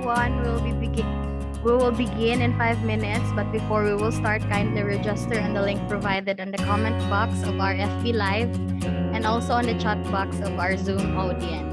everyone. We will begin in 5 minutes, but before we will start, kindly register on the link provided on the comment box of our FB Live and also on the chat box of our Zoom audience.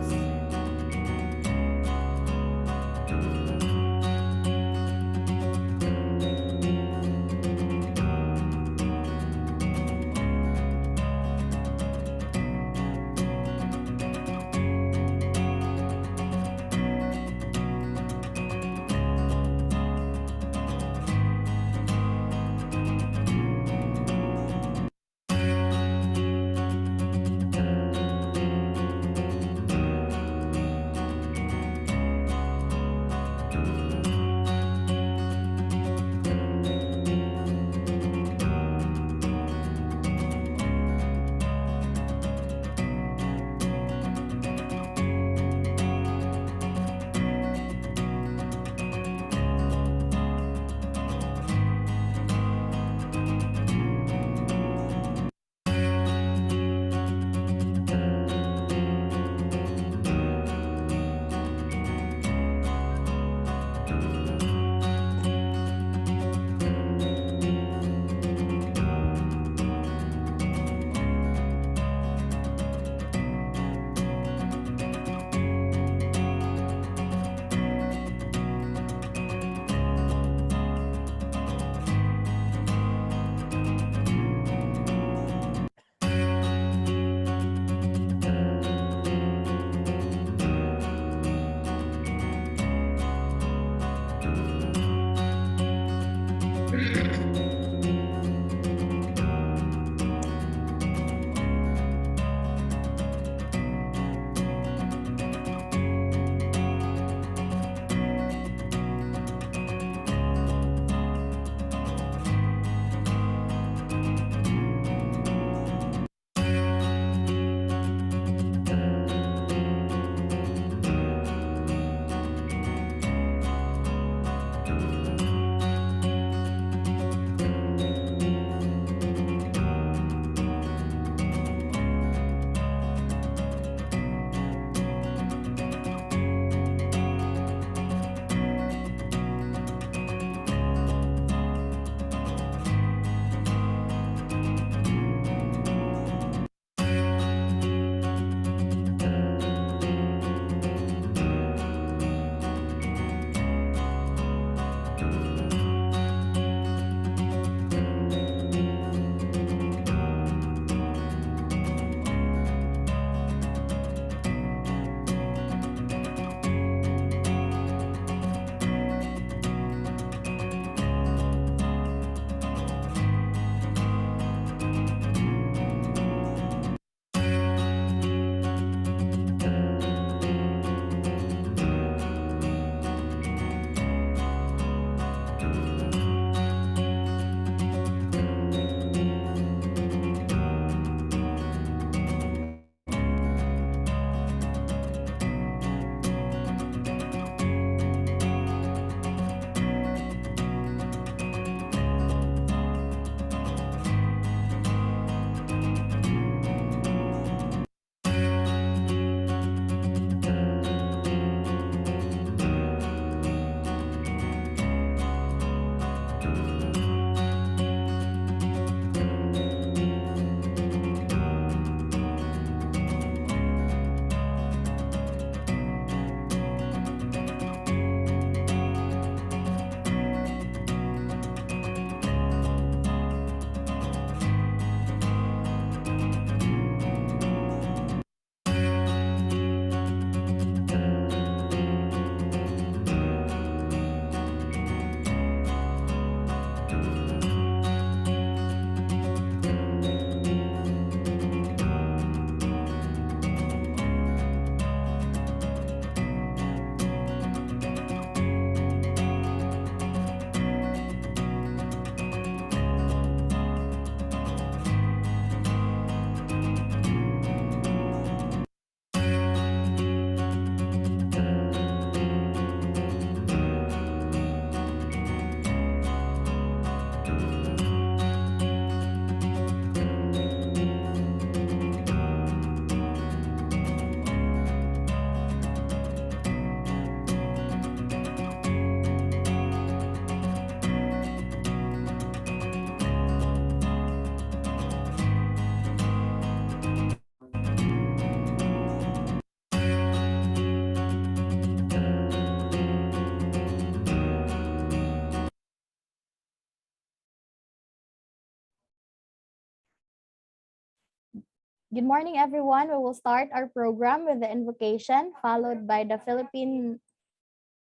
Good morning, everyone. We will start our program with the invocation, followed by the Philippine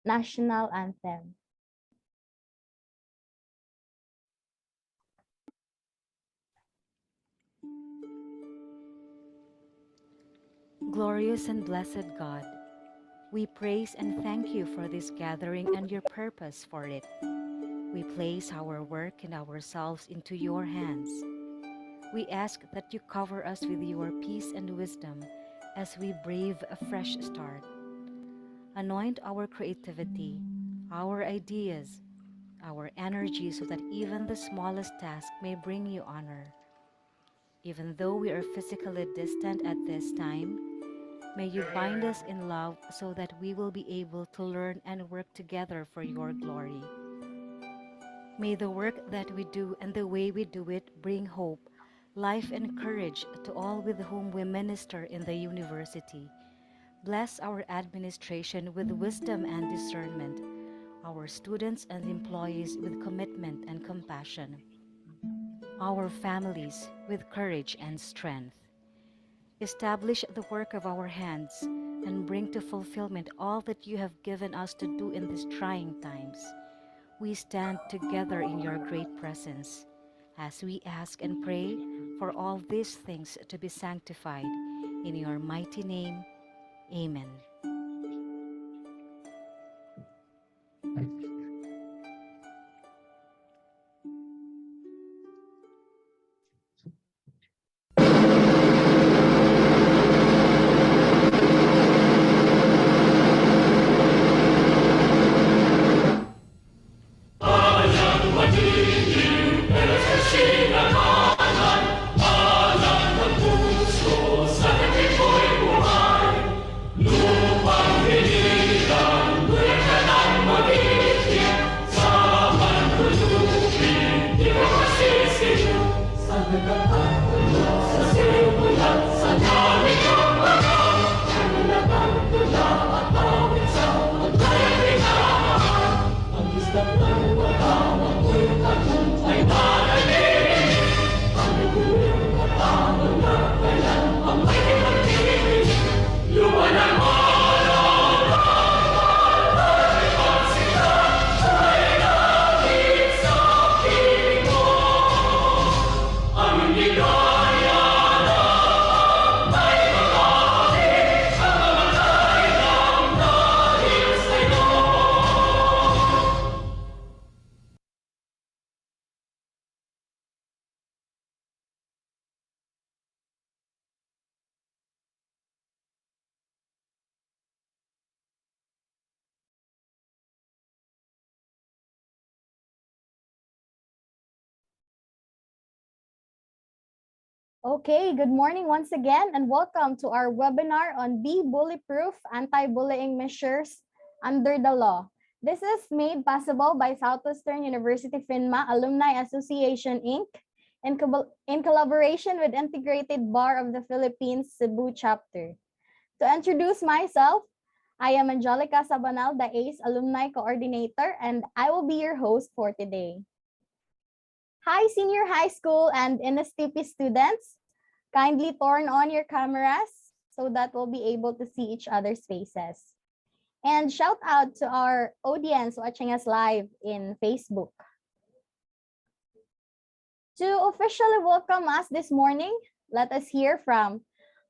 National Anthem. Glorious and blessed God, we praise and thank you for this gathering and your purpose for it. We place our work and ourselves into your hands. We ask that you cover us with your peace and wisdom as we brave a fresh start. Anoint our creativity, our ideas, our energy so that even the smallest task may bring you honor. Even though we are physically distant at this time, may you bind us in love so that we will be able to learn and work together for your glory. May the work that we do and the way we do it bring hope, life, and courage to all with whom we minister in the university. Bless our administration with wisdom and discernment, our students and employees with commitment and compassion, our families with courage and strength. Establish the work of our hands and bring to fulfillment all that you have given us to do in these trying times. We stand together in your great presence as we ask and pray for all these things to be sanctified. In your mighty name, amen. Okay, good morning once again and welcome to our webinar on Be Bully-Proof Anti-Bullying Measures Under the Law. This is made possible by Southwestern University FINMA Alumni Association, Inc. in collaboration with Integrated Bar of the Philippines Cebu Chapter. To introduce myself, I am Angelica Sabanal, the ACE Alumni Coordinator, and I will be your host for today. Hi, senior high school and NSTP students. Kindly turn on your cameras so that we'll be able to see each other's faces. And shout out to our audience watching us live in Facebook. To officially welcome us this morning, let us hear from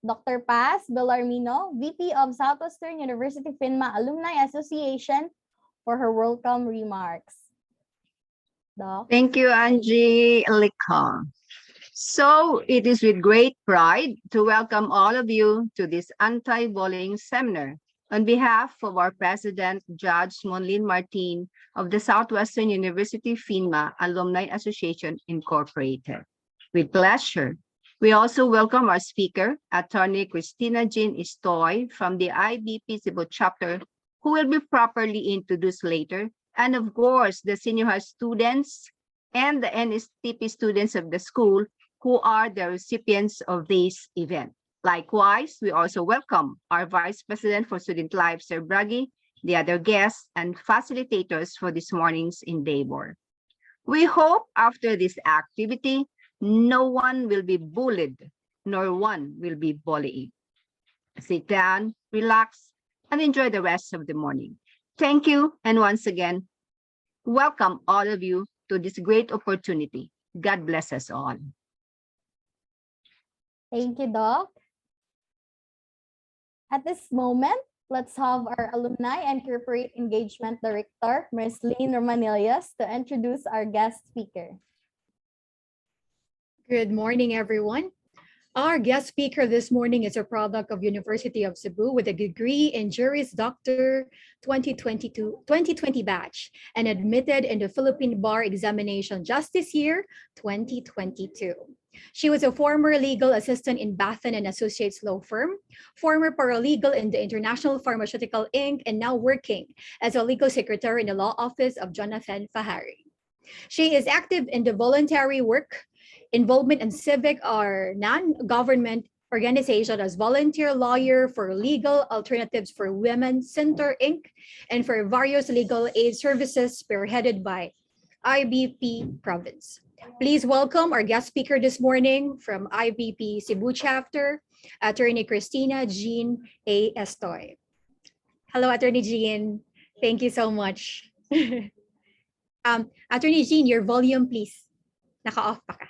Dr. Paz Bellarmino, VP of Southwestern University FINMA Alumni Association, for her welcome remarks. Doc? Thank you, Angelica. So it is with great pride to welcome all of you to this anti-bullying seminar. On behalf of our President, Judge Monlin Martin of the Southwestern University FINMA Alumni Association Incorporated. With pleasure, we also welcome our speaker, Attorney Christina Jean Estoy from the IBP Cebu chapter, who will be properly introduced later, and of course, the senior high students and the NSTP students of the school who are the recipients of this event. Likewise, we also welcome our Vice President for Student Life, Sir Bragi, the other guests and facilitators for this morning's endeavor. We hope after this activity, no one will be bullied, nor one will be bullying. Sit down, relax, and enjoy the rest of the morning. Thank you, and once again, welcome all of you to this great opportunity. God bless us all. Thank you, Doc. At this moment, let's have our Alumni and Corporate Engagement Director, Ms. Lynn Romanillas, to introduce our guest speaker. Good morning, everyone. Our guest speaker this morning is a product of University of Cebu with a degree in Juris Doctor 2020 batch and admitted in the Philippine Bar Examination just this year, 2022. She was a former legal assistant in Bathan and Associates law firm, former paralegal in the International Pharmaceutical Inc., and now working as a legal secretary in the law office of Jonathan Fahari. She is active in the voluntary work, involvement in civic or non-government organization as volunteer lawyer for Legal Alternatives for Women Center Inc. and for various legal aid services spearheaded by IBP Province. Please welcome our guest speaker this morning from IBP Cebu chapter, Attorney Christina Jean A. Estoy. Hello, Attorney Jean. Thank you so much. Attorney Jean, your volume, please. Naka-off pa ka.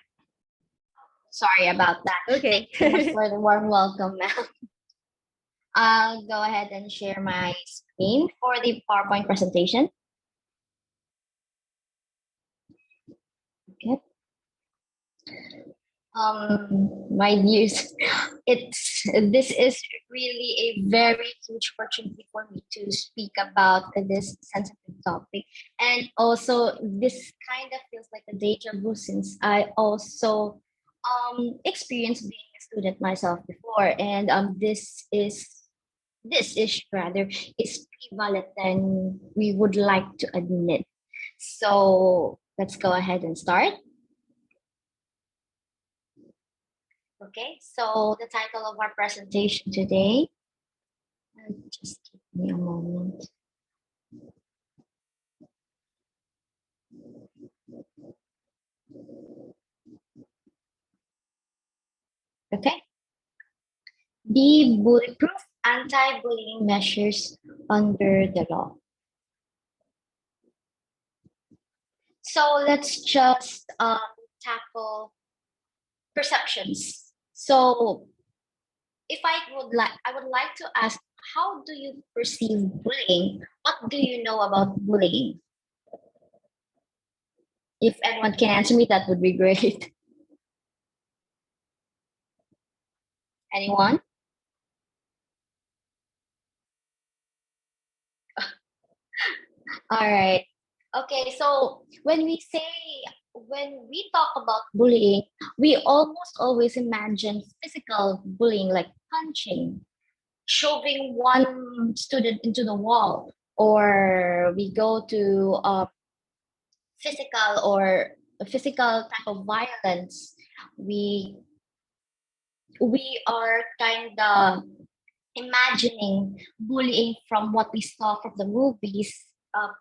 Sorry about that. Okay. Thank you so much for the warm welcome, ma'am. I'll go ahead and share my screen for the PowerPoint presentation. Okay. My dears, this is really a very huge opportunity for me to speak about this sensitive topic, and also this kind of feels like a deja vu since I also experienced being a student myself before, and this issue rather is prevalent than we would like to admit. So let's go ahead and start. Okay, so the title of our presentation today, just give me a moment. Okay. Be bulletproof anti-bullying measures under the law. So let's just tackle perceptions. So I would like to ask, how do you perceive bullying? What do you know about bullying? If anyone can answer me, that would be great. Anyone? All right. Okay, so when we talk about bullying, we almost always imagine physical bullying like punching, shoving one student into the wall, or we go to physical type of violence. We are kind of imagining bullying from what we saw from the movies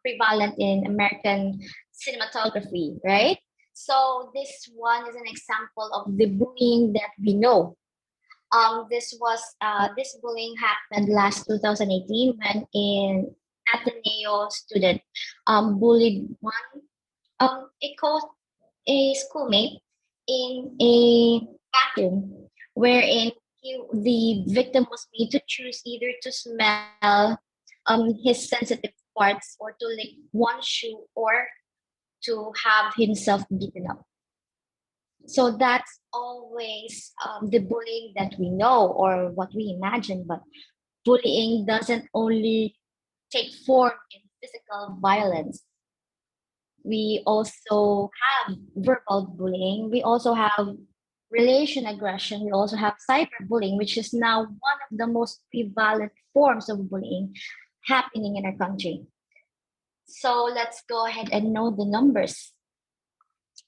prevalent in American cinematography, right? So this one is an example of the bullying that we know. This bullying happened last 2018 when an Ateneo student bullied a schoolmate in a bathroom, wherein the victim was made to choose either to smell his sensitive parts or to lick one shoe or to have himself beaten up. So that's always the bullying that we know or what we imagine, but bullying doesn't only take form in physical violence. We also have verbal bullying. We also have relation aggression. We also have cyberbullying, which is now one of the most prevalent forms of bullying happening in our country. So let's go ahead and know the numbers.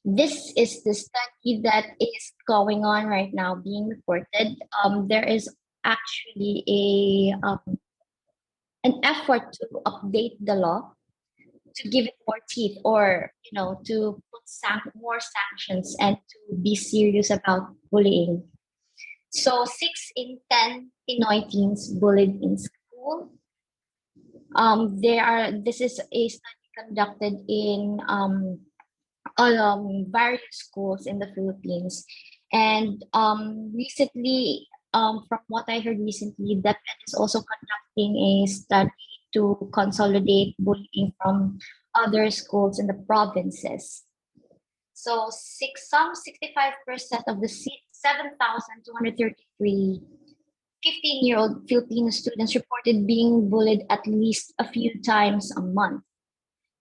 This is the study that is going on right now, being reported. There is actually an effort to update the law to give it more teeth, or to put more sanctions and to be serious about bullying. So 6 in 10 Pinoy teens bullied in school. This is a study conducted in various schools in the Philippines. And recently, from what I heard recently, DepEd is also conducting a study to consolidate bullying from other schools in the provinces. So some 65% of the 7,233 15-year-old Filipino students reported being bullied at least a few times a month.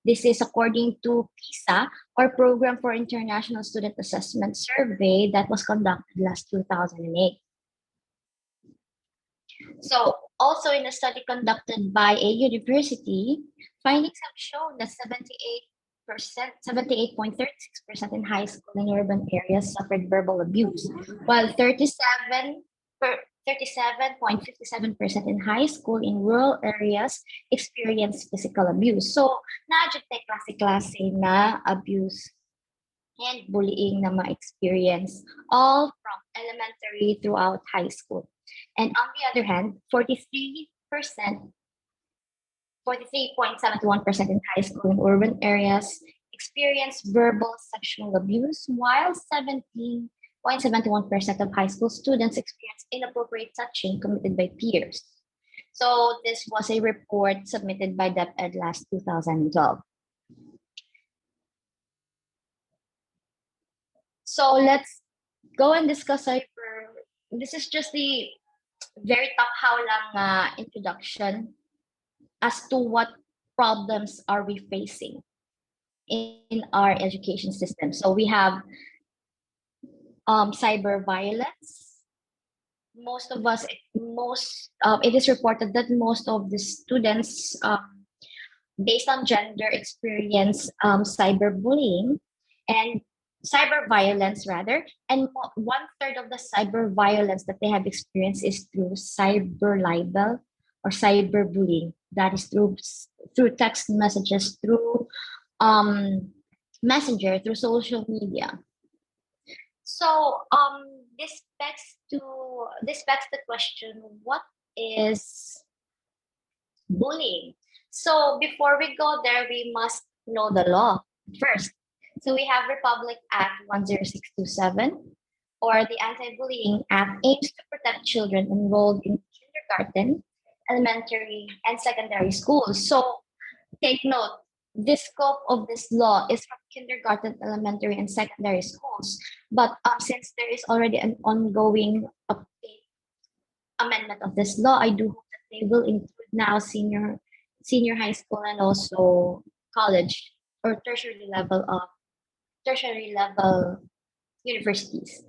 This is according to PISA, or Program for International Student Assessment Survey, that was conducted last 2008. So also in a study conducted by a university, findings have shown that 78.36% in high school in urban areas suffered verbal abuse, while 37.57% in high school in rural areas experienced physical abuse. So, na-adject klase-klase na abuse and bullying na ma-experience all from elementary throughout high school. And on the other hand, 43.71% in high school in urban areas experience verbal sexual abuse, while 17.71% of high school students experience inappropriate touching committed by peers. So this was a report submitted by DepEd last 2012. So let's go and discuss cyber. This is just the very top how lang introduction as to what problems are we facing in our education system. So we have cyber violence. It is reported that most of the students, based on gender, experience cyberbullying and cyber violence rather, and 1/3 of the cyber violence that they have experienced is through cyber libel or cyberbullying. That is through text messages, through messenger, through social media. So this begs the question: what is bullying? So before we go there, we must know the law first. So we have Republic Act 10627, or the Anti-Bullying Act, aims to protect children enrolled in kindergarten, elementary, and secondary schools. So take note, the scope of this law is from kindergarten, elementary, and secondary schools. But since there is already an ongoing amendment of this law, I do hope that they will include now senior high school and also college or tertiary level universities.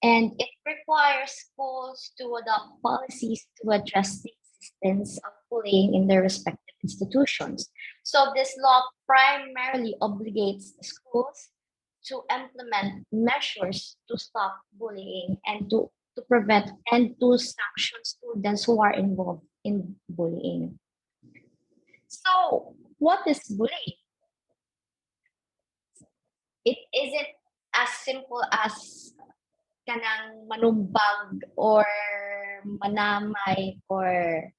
And it requires schools to adopt policies to address the existence of bullying in their respective institutions. So this law primarily obligates schools to implement measures to stop bullying and to prevent and to sanction students who are involved in bullying. So what is bullying? It isn't as simple as kanang manumbag or manamay or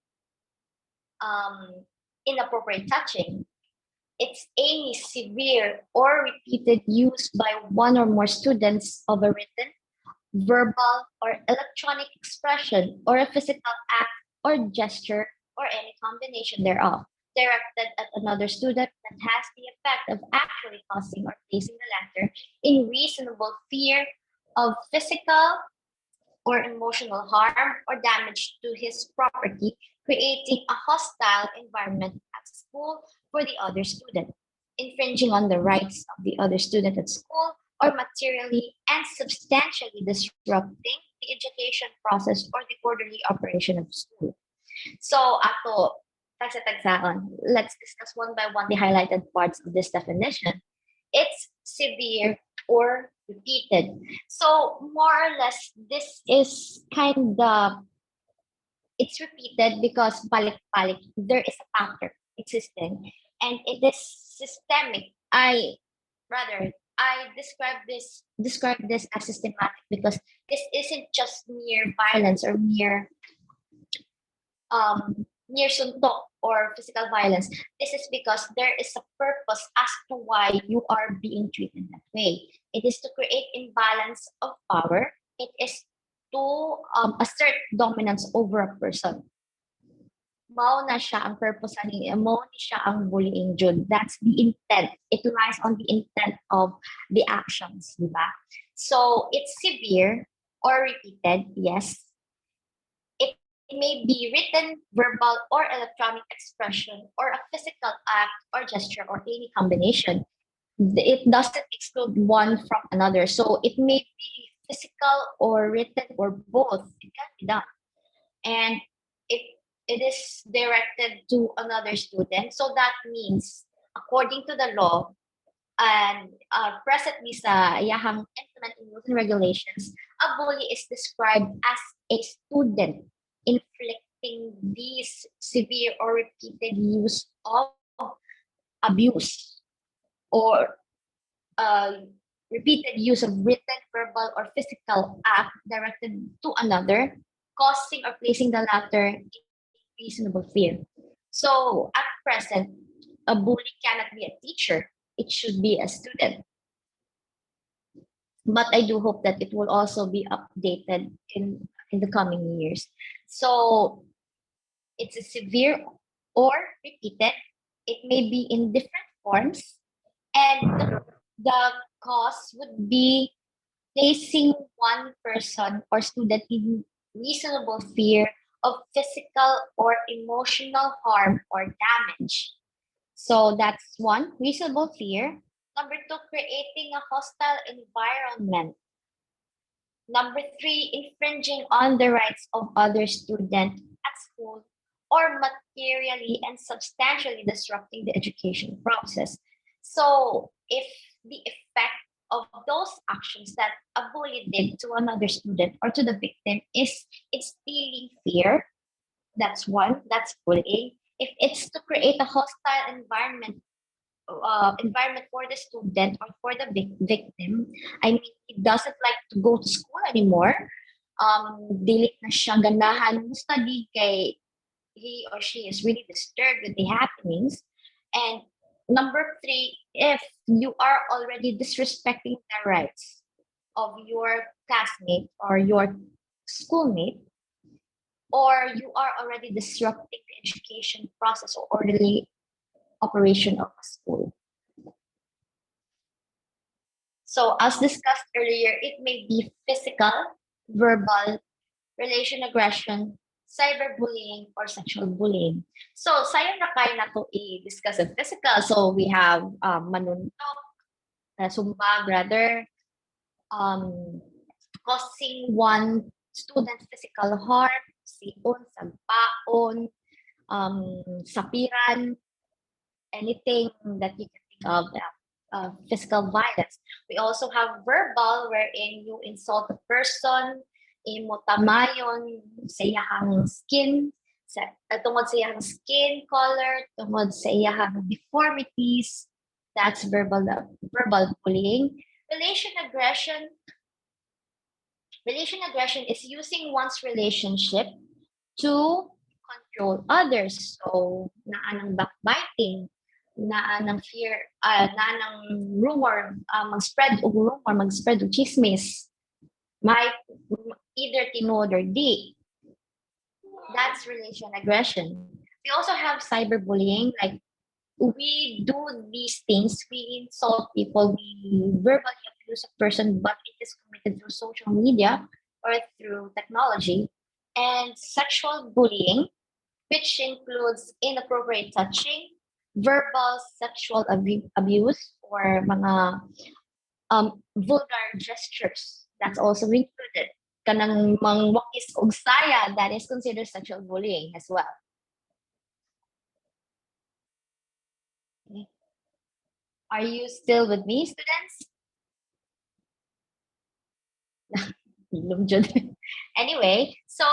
inappropriate touching. It's any severe or repeated use by one or more students of a written, verbal, or electronic expression, or a physical act or gesture, or any combination thereof, directed at another student that has the effect of actually causing or placing the latter in reasonable fear of physical or emotional harm or damage to his property, creating a hostile environment at school for the other student, infringing on the rights of the other student at school, or materially and substantially disrupting the education process or the orderly operation of school. So, let's discuss one by one the highlighted parts of this definition. It's severe or repeated. So more or less, this is it's repeated because balik-balik, there is a pattern existing, and it is systemic. I describe this as systematic because this isn't just mere violence or mere suntok or physical violence. This is because there is a purpose as to why you are being treated that way. It is to create imbalance of power. It is to assert dominance over a person. Mao na siya ang purpose ani, mao ni siya ang bullying jud. That's the intent. It lies on the intent of the actions, di ba? So it's severe or repeated, yes. It may be written, verbal, or electronic expression, or a physical act or gesture, or any combination. It doesn't exclude one from another. So it may be physical or written or both. It can be done. And it is directed to another student. So that means, according to the law, and presently sa iyahang implementing rules and regulations, a bully is described as a student inflicting these severe or repeated use of abuse or repeated use of written, verbal, or physical act directed to another, causing or placing the latter in reasonable fear. So at present, a bully cannot be a teacher. It should be a student. But I do hope that it will also be updated in the coming years. So it's a severe or repeated. It may be in different forms. And the cause would be placing one person or student in reasonable fear of physical or emotional harm or damage. So that's one, reasonable fear. Number two, creating a hostile environment. Number three, infringing on the rights of other students at school or materially and substantially disrupting the education process. So if the effect of those actions that a bully did to another student or to the victim is instilling fear, that's one, that's bullying. If it's to create a hostile environment for the student or for the victim, I mean, he doesn't like to go to school anymore. Dili na siya ganahan mo study kay he or she is really disturbed with the happenings. And number three, if you are already disrespecting the rights of your classmate or your schoolmate, or you are already disrupting the education process or orderly operation of a school. So as discussed earlier, it may be physical, verbal, relation aggression, cyberbullying, or sexual bullying. So sayang na kaya na to i-discuss ang physical. So we have manuntok, sumbag rather, causing one student physical harm, siun, sagpaon, sapiran, anything that you can think of, physical violence. We also have verbal, wherein you insult a person, imo tamayon sa iyahang skin, tungod sa iyahang skin color, tungod sa iyahang deformities. That's verbal bullying. Relation aggression is using one's relationship to control others. So, naan ng backbiting, naan ng fear, naan ng rumor, mag-spread og chismis, may either tinod or di. That's relation aggression. We also have cyberbullying, like we do these things, we insult people, we verbally abuse a person, but it is committed through social media or through technology. And sexual bullying, which includes inappropriate touching, verbal sexual abuse, or mga vulgar gestures. That's also included. Kanang mangwakis og saya, that is considered sexual bullying as well. Okay. Are you still with me, students? Anyway, so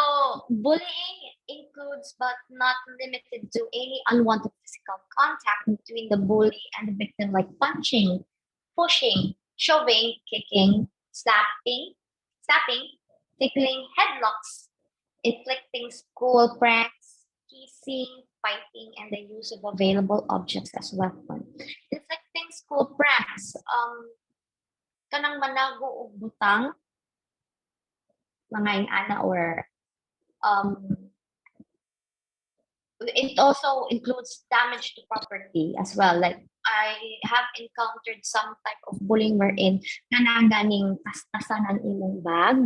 bullying includes but not limited to any unwanted physical contact between the bully and the victim, like punching, pushing, shoving, kicking, slapping, tickling, headlocks, inflicting school pranks, teasing, fighting, and the use of available objects as weapon. Inflicting school pranks, kanang manago og butang, mga ana or um, it also includes damage to property as well. Like I have encountered some type of bullying wherein nanaganing tastasan ng imong bag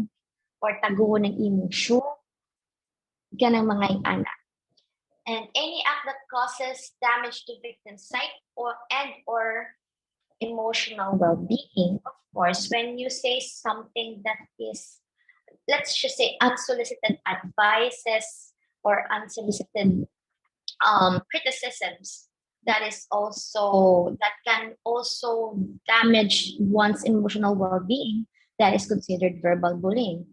or taguon ng imong shoe, ganang mga ana. And any act that causes damage to victim's sight or emotional well-being, of course, when you say something that is, let's just say, unsolicited advices or unsolicited criticisms, that can also damage one's emotional well-being, that is considered verbal bullying.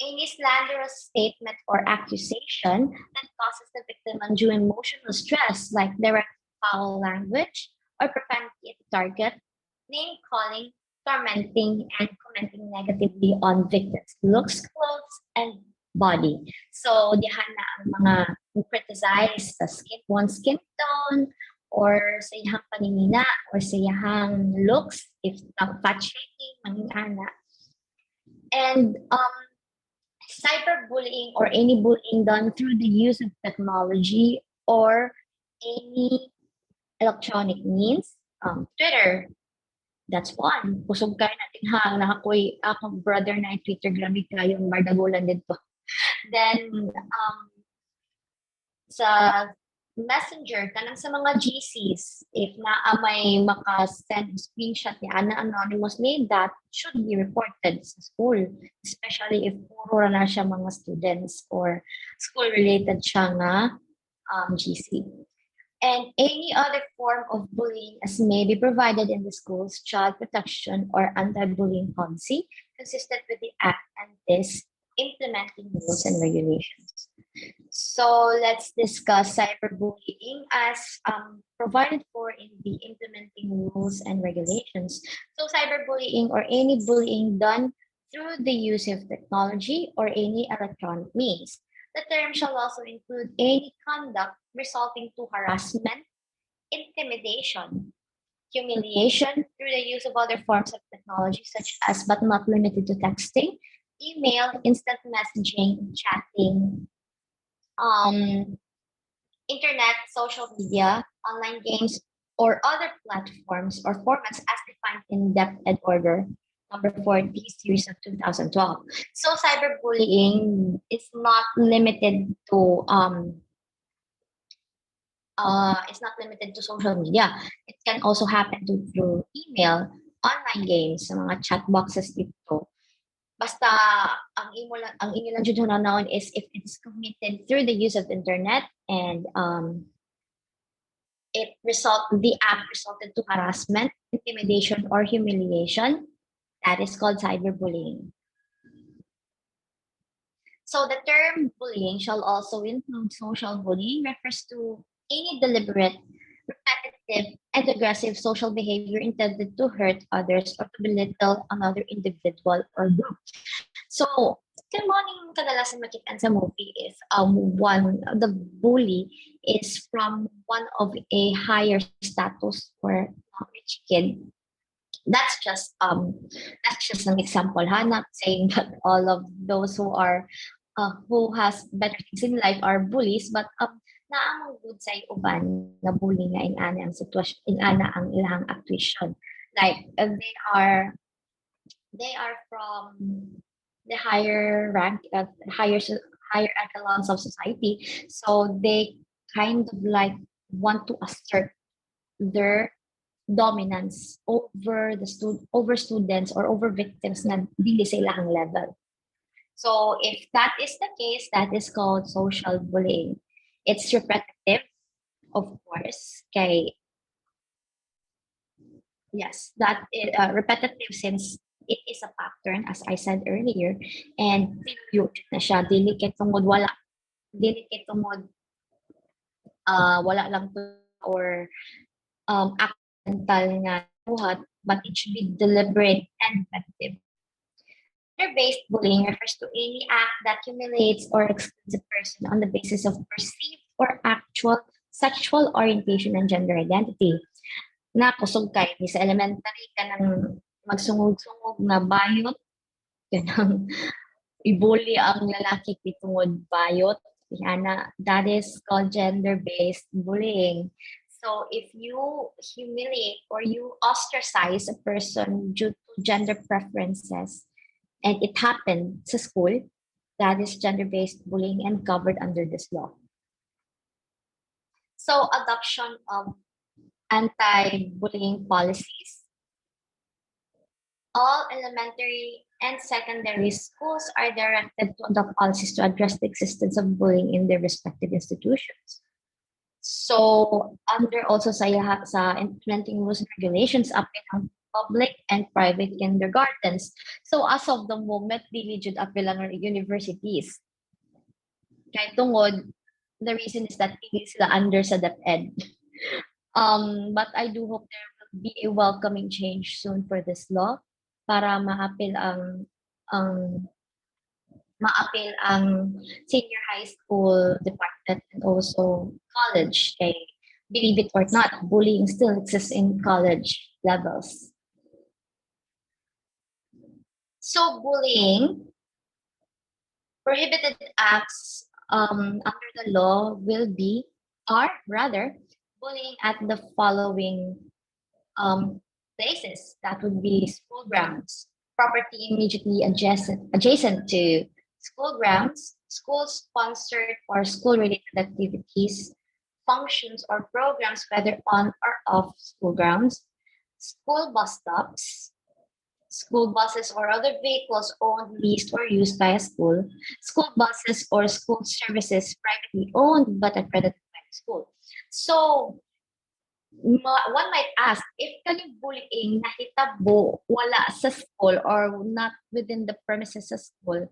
Any slanderous statement or accusation that causes the victim undue emotional stress, like direct foul language or profanity at the target, name calling, tormenting, and commenting negatively on victims' looks, clothes, and body. So, diyan na ang mga criticize sa one's skin tone, or sa iyang paningina, or sa iyang looks, if fat shaming, mangingana. And cyberbullying or any bullying done through the use of technology or any electronic means, Twitter, that's one. Kusog kayo natin hang nakakoy akong brother na Twitter, grabe kayong mardagulan dito. Then, sa Messenger, kanang sa mga GCs, if may maka-send screenshot ni Ana anonymously, that should be reported sa school, especially if puro na siya mga students or school-related siya nga GC. And any other form of bullying as may be provided in the school's child protection or anti-bullying policy, consistent with the Act and this implementing rules and regulations. So let's discuss cyberbullying as provided for in the implementing rules and regulations. So cyberbullying or any bullying done through the use of technology or any electronic means. The term shall also include any conduct resulting to harassment, intimidation, humiliation through the use of other forms of technology such as, but not limited to, texting, email, instant messaging, chatting, internet, social media, online games, or other platforms or formats as defined in Depth Ed Order number 40, series of 2012. So cyberbullying is not limited to social media. It can also happen through email, online games, sa mga chat boxes dito. Basta ang inyo lang jud hunahunahon is if it's committed through the use of internet and the act resulted to harassment, intimidation, or humiliation, that is called cyberbullying. So the term bullying shall also include social bullying, refers to any deliberate, repetitive, and aggressive social behavior intended to hurt others or to belittle another individual or group. So, kung morning kadalasan makita sa movie is the bully is from one of a higher status or rich kid. That's just an example, ha? Not saying that all of those who has better things in life are bullies, but naamong good sa uban na bully nga inana ang sitwasyon, inana ang ilang actuation. Like they are from the higher rank, higher echelons of society, so they kind of like want to assert their dominance over students or over victims na dili sa ilang level. So if that is the case, that is called social bullying. It's repetitive, of course. That is repetitive since it is a pattern, as I said earlier, and yun na siya, dili kay tungod wala lang to or accidental nga buhat, but it should be deliberate and effective. Gender-based bullying refers to any act that humiliates or excludes a person on the basis of perceived or actual sexual orientation and gender identity. Na kusog kay ni sa elementary ka nang magsungog-sungog na bayot, kanang ibuli ang lalaki tungod bayot. Ana, that is called gender-based bullying. So if you humiliate or you ostracize a person due to gender preferences, and it happened sa school, that is gender-based bullying and covered under this law. So adoption of anti-bullying policies. All elementary and secondary schools are directed to adopt policies to address the existence of bullying in their respective institutions. So under also sa implementing rules and regulations apil ang public and private kindergartens. So as of the moment, dili jud apil ang universities. Kay tungod, the reason is that hindi sila under sa DepEd. But I do hope there will be a welcoming change soon for this law para maapil ang senior high school department and also college. Kay, believe it or not, bullying still exists in college levels. So bullying, prohibited acts under the law are rather bullying at the following places. That would be school grounds, property immediately adjacent to school grounds, school-sponsored or school-related activities, functions or programs, whether on or off school grounds, school bus stops, school buses or other vehicles owned, leased, or used by a school buses or school services privately owned but accredited by the school. So, one might ask, if kaning bullying nahitabo wala sa school or not within the premises sa school,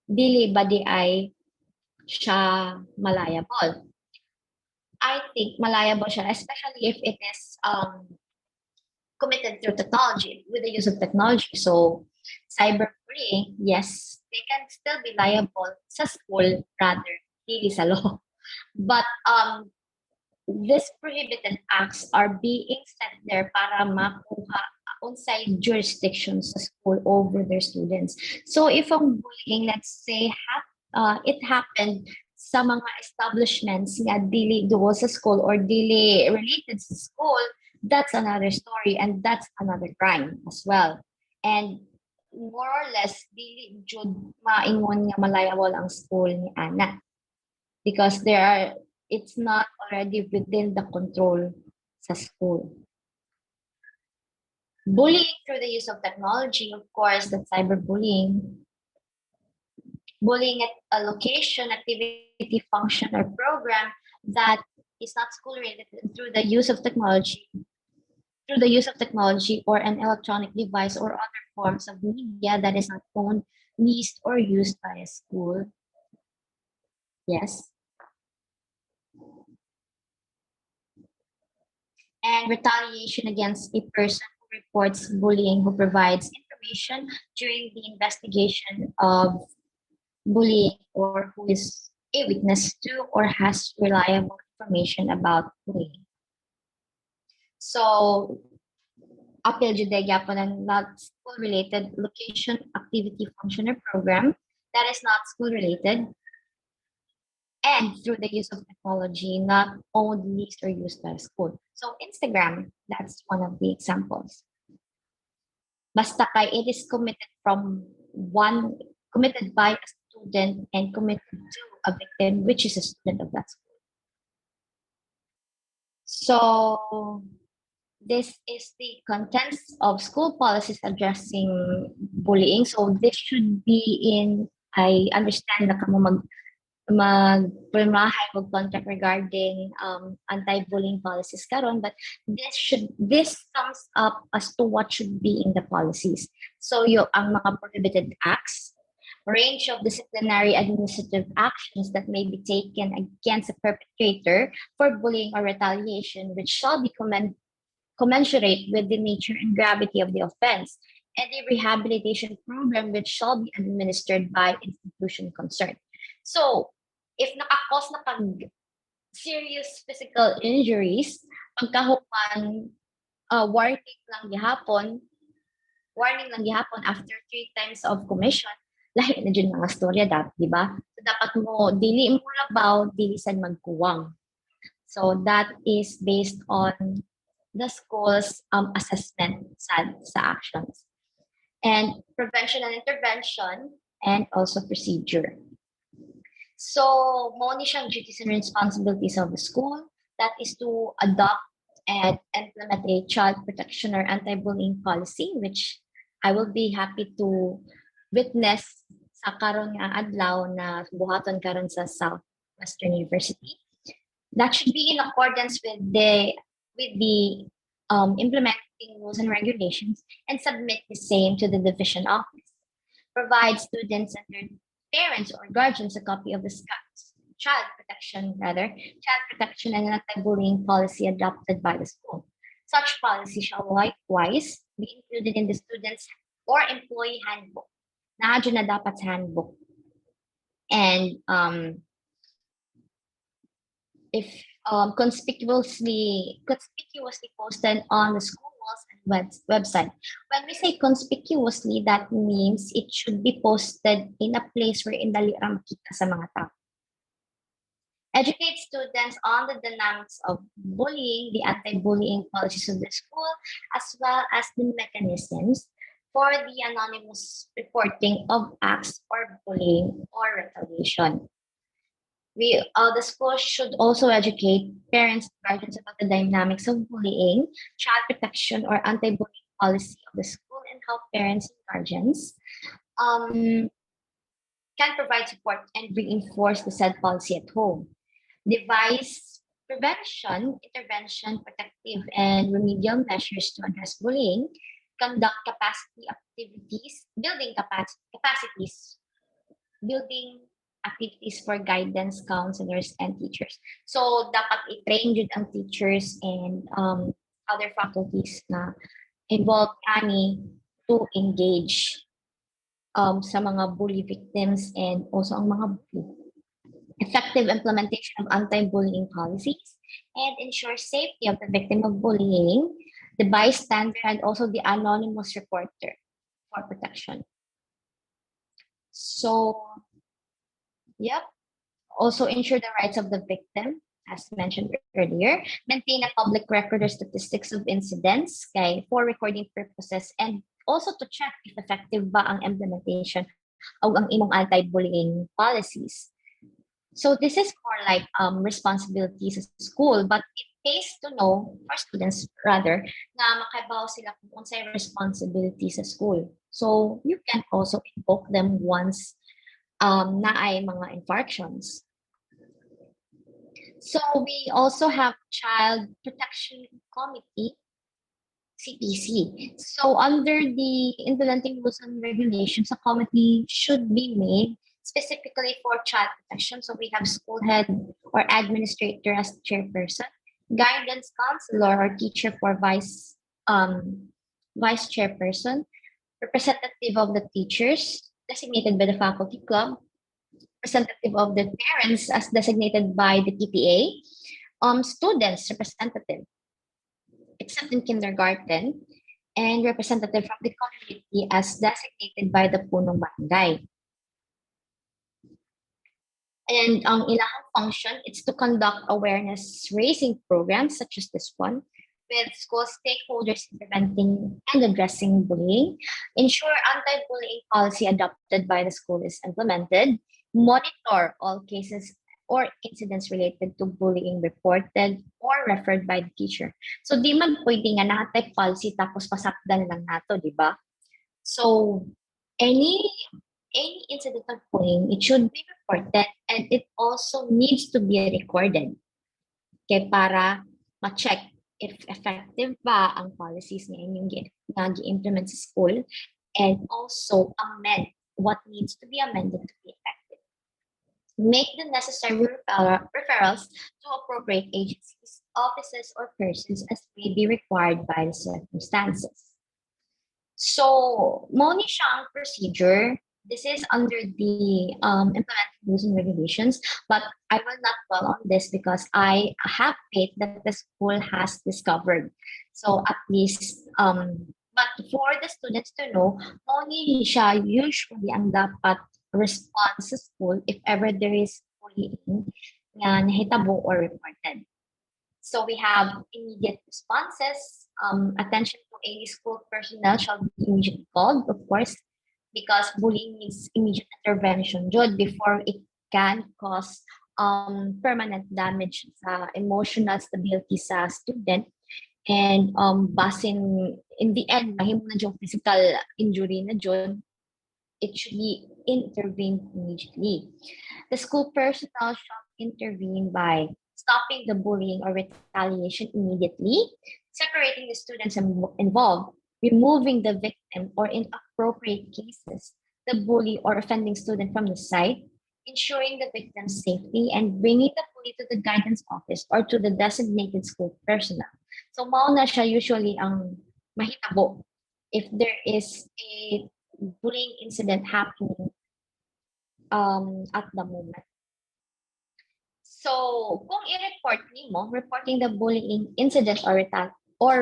dili ba di ay siya malliable? I think malliable siya, especially if it is committed through technology, with the use of technology. So, cyberbullying, yes, they can still be liable sa school rather, dili sa law. But these prohibited acts are being set there para makuha unsay jurisdiction sa school over their students. So if ang bullying, let's say, it happened sa mga establishments nga dili duo sa school or dili related sa school, that's another story and that's another crime as well. And more or less, dili jud maingon nga malliable ang school ni ana. Because it's not already within the control sa school. Bullying through the use of technology, of course, that's cyberbullying. Bullying at a location, activity, function, or program that is not school-related through the use of technology, or an electronic device or other forms of media that is not owned, leased, or used by a school. Yes. And retaliation against a person who reports bullying, who provides information during the investigation of bullying, or who is a witness to or has reliable information about bullying. So, appeal jud gyapon ang not school-related location, activity, function, or program that is not school-related, and through the use of technology, not owned, leased, or used by a school. So Instagram, that's one of the examples. Basta kay it is committed by a student and committed to a victim, which is a student of that school. So this is the contents of school policies addressing bullying. So this should be in, I understand na kamo magpulmahay og contract regarding anti-bullying policies karon, but this sums up as to what should be in the policies. So ang mga prohibited acts, range of disciplinary administrative actions that may be taken against a perpetrator for bullying or retaliation, which shall be commensurate with the nature and gravity of the offense, and a rehabilitation program which shall be administered by institution concerned. So, if nakakos na kag serious physical injuries, pagkahuman warning lang gihapon after 3 times of commission, lahi na dyan mga storya dapat, di ba? So, dapat mo, dili mo labaw, dili sad magkuwang. So, that is based on the school's assessment sa actions. And prevention and intervention, and also procedure. So, mo ni siyang duties and responsibilities of the school. That is to adopt and implement a child protection or anti-bullying policy, which I will be happy to witness sa karon nga adlaw na buhaton karon sa Southwestern University. That should be in accordance with the implementing rules and regulations, and submit the same to the division office. Provide students and their parents or guardians a copy of the child protection and anti-bullying policy adopted by the school. Such policy shall likewise be included in the student's or employee handbook. Naadyo na dapat sa handbook. And if conspicuously posted on the school walls and website. When we say conspicuously, that means it should be posted in a place where dali ra makita sa mga tao. Educate students on the dynamics of bullying, the anti-bullying policies of the school, as well as the mechanisms for the anonymous reporting of acts or bullying or retaliation. The school should also educate parents and guardians about the dynamics of bullying, child protection, or anti-bullying policy of the school, and how parents and guardians can provide support and reinforce the said policy at home. Devise prevention, intervention, protective, and remedial measures to address bullying. Conduct capacity activities, building activities for guidance counselors and teachers. So dapat i-train jud ang teachers and other faculties na involved kani to engage sa mga bully victims and also ang mga bully. Effective implementation of anti-bullying policies and ensure safety of the victim of bullying, the bystander, and also the anonymous reporter for protection. So, yep. Also ensure the rights of the victim, as mentioned earlier. Maintain a public record or statistics of incidents for recording purposes, and also to check if effective ba ang implementation of ang imong anti-bullying policies. So this is more like responsibilities sa school, but it pays to know, for students rather, na makaibaw sila kung unsay responsibilities sa school. So you can also invoke them once na ay mga infractions. So we also have Child Protection Committee, CPC. So under the implementing rules and regulations, a committee should be made specifically for child protection. So we have school head or administrator as chairperson, guidance counselor or teacher for vice chairperson, representative of the teachers designated by the faculty club, representative of the parents as designated by the PTA, students representative, except in kindergarten, and representative from the community as designated by the punong barangay. And ang ilang function, it's to conduct awareness raising programs such as this one, with school stakeholders in preventing and addressing bullying, ensure anti-bullying policy adopted by the school is implemented, monitor all cases or incidents related to bullying reported or referred by the teacher. So di man pwede nga na-type policy tapos pasakdan lang nato, di ba? So any incident of bullying, it should be reported, and it also needs to be recorded. Okay, para ma-check if effective ba ang policies na inyong gi-implement sa school, and also amend what needs to be amended to be effective. Make the necessary referrals to appropriate agencies offices, or persons as may be required by the circumstances. So, Moni Shang procedure, this is under the implementing rules and regulations, but I will not dwell on this because I have faith that the school has discovered. So at least, but for the students to know, Moni siya usually ang dapat respond sa school if ever there is bullying na nahitabo or reported. So we have immediate responses. Attention to any school personnel shall be immediately called, of course, because bullying needs immediate intervention Jud, before it can cause permanent damage sa emotional stability sa student. And basin, in the end, mahimo na yung physical injury na Jud, it should be intervened immediately. The school personnel shall intervene by stopping the bullying or retaliation immediately, separating the students involved, removing the victim or in appropriate cases, the bully or offending student from the site, ensuring the victim's safety, and bringing the bully to the guidance office or to the designated school personnel. So mao na siya usually ang mahitabo if there is a bullying incident happening at the moment. So, kung i-report nimo, reporting the bullying incident or